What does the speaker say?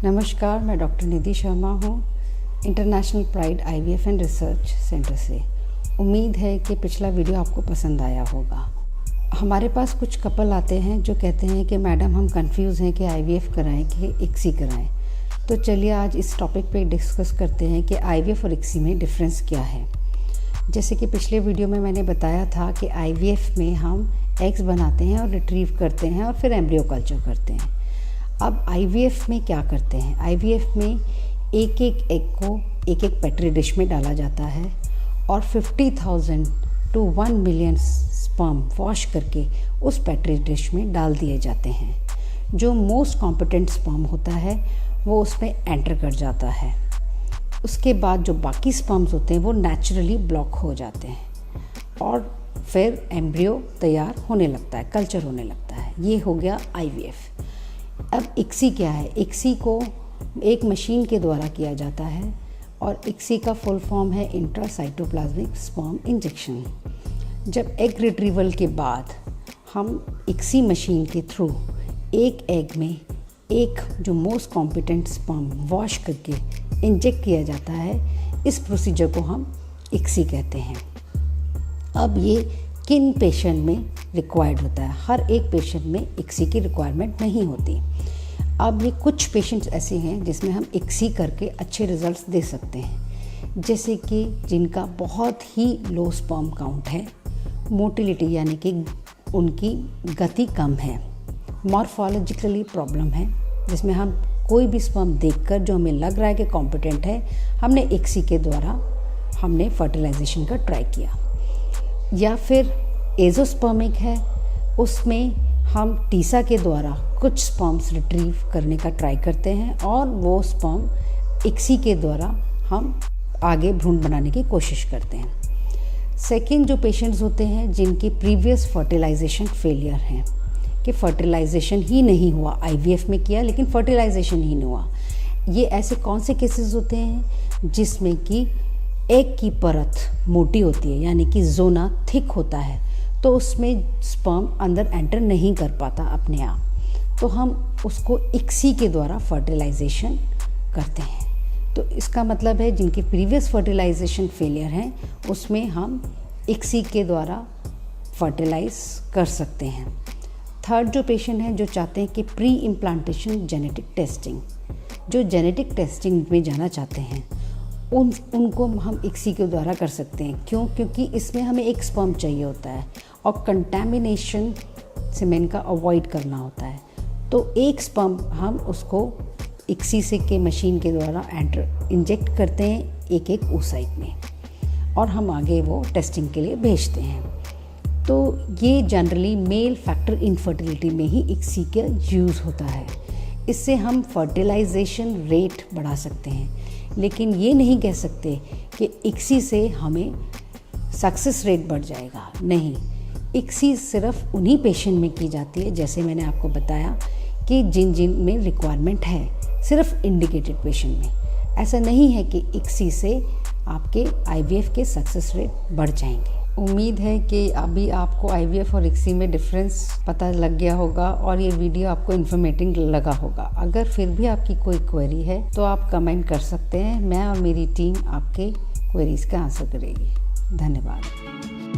नमस्कार, मैं डॉक्टर निधि शर्मा हूँ, international pride IVF and research centre से। उम्मीद है कि पिछला वीडियो आपको पसंद आया होगा। हमारे पास कुछ कपल आते हैं जो कहते हैं कि मैडम हम कंफ्यूज हैं कि आईवीएफ कराएं कि इक्सी कराएं। तो चलिए आज इस टॉपिक पे डिस्कस करते हैं कि आईवीएफ और इक्सी में डिफरेंस क्या है। जैसे कि पिछले वीडियो में मैंने बताया था कि आईवीएफ में हम एग्स बनाते हैं और रिट्रीव करते हैं और फिर एम्ब्रियो कल्चर करते हैं। अब आईवीएफ में क्या करते हैं? आईवीएफ में एक एक एग को एक एक पेट्री डिश में डाला जाता है और 50,000 to 1 million स्पर्म वॉश करके उस पेट्री डिश में डाल दिए जाते हैं। जो मोस्ट कॉम्पिटेंट स्पर्म होता है वो उसमें एंटर कर जाता है। उसके बाद जो बाकी स्पर्म्स होते हैं वो नेचुरली ब्लॉक हो जाते हैं और फिर एम्ब्रियो तैयार होने लगता है, कल्चर होने लगता है। ये हो गया आईवीएफ। अब इक्सी क्या है? इक्सी को एक मशीन के द्वारा किया जाता है और इक्सी का फुल फॉर्म है इंट्रासाइटोप्लाज्मिक स्पर्म इंजेक्शन। जब एग रिट्रीवल के बाद हम इक्सी मशीन के थ्रू एक एग में एक जो मोस्ट कॉम्पिटेंट स्पर्म वॉश करके इंजेक्ट किया जाता है, इस प्रोसीजर को हम इक्सी कहते हैं। अब ये किन पेशेंट में रिक्वायर्ड होता है? हर एक पेशेंट में इक्सी की रिक्वायरमेंट नहीं होती। अब ये कुछ पेशेंट्स ऐसे हैं जिसमें हम इक्सी करके अच्छे रिजल्ट्स दे सकते हैं, जैसे कि जिनका बहुत ही लो स्पर्म काउंट है, मोटिलिटी यानी कि उनकी गति कम है, मॉर्फोलॉजिकली प्रॉब्लम है, जिसमें हम कोई भी स्पर्म देखकर जो हमें लग रहा है कि कॉम्पिटेंट है, हमने इक्सी के द्वारा हमने फर्टिलाइजेशन का ट्राई किया। या फिर एजोस्पर्मिक है, उसमें हम टीसा के द्वारा कुछ स्पर्म्स रिट्रीव करने का ट्राई करते हैं और वो स्पर्म इक्सी के द्वारा हम आगे भ्रूण बनाने की कोशिश करते हैं। सेकंड जो पेशेंट्स होते हैं जिनकी प्रीवियस फर्टिलाइजेशन फेलियर हैं, कि फर्टिलाइजेशन ही नहीं हुआ, आईवीएफ में किया लेकिन फर्टिलाइजेशन ही नहीं हुआ। ये ऐसे कौन से केसेस होते हैं जिसमें कि एग की परत मोटी होती है, यानी कि जोना थिक होता है, तो उसमें स्पर्म अंदर एंटर नहीं कर पाता अपने आप, तो हम उसको इक्सी के द्वारा फर्टिलाइजेशन करते हैं। तो इसका मतलब है जिनकी प्रीवियस फर्टिलाइजेशन फेलियर है उसमें हम इक्सी के द्वारा फर्टिलाइज कर सकते हैं। थर्ड जो पेशेंट हैं जो चाहते हैं कि प्री इम्प्लांटेशन जेनेटिक टेस्टिंग, जो जेनेटिक टेस्टिंग में जाना चाहते हैं, उनको हम इक्सी के द्वारा कर सकते हैं। क्यों? क्योंकि इसमें हमें एक स्पर्म चाहिए होता है और कंटामिनेशन सीमेन का अवॉइड करना होता है। तो एक स्पर्म हम उसको इक्सी से के मशीन के द्वारा इंजेक्ट करते हैं एक एक oocyte में और हम आगे वो टेस्टिंग के लिए भेजते हैं। तो ये जनरली मेल फैक्टर इनफर्टिलिटी में ही इक्सी का यूज़ होता है। इससे हम फर्टिलाइजेशन रेट बढ़ा सकते हैं, लेकिन ये नहीं कह सकते कि इक्सी से हमें सक्सेस रेट बढ़ जाएगा। नहीं, इक्सी सिर्फ उन्हीं पेशेंट में की जाती है, जैसे मैंने आपको बताया कि जिन जिन में रिक्वायरमेंट है, सिर्फ इंडिकेटेड पेशेंट में। ऐसा नहीं है कि इक्सी से आपके आईवीएफ के सक्सेस रेट बढ़ जाएंगे। उम्मीद है कि अभी आपको आईवीएफ और इक्सी में डिफरेंस पता लग गया होगा और ये वीडियो आपको इन्फॉर्मेटिव लगा होगा। अगर फिर भी आपकी कोई क्वेरी है तो आप कमेंट कर सकते हैं। मैं और मेरी टीम आपके क्वेरीज का आंसर करेगी। धन्यवाद।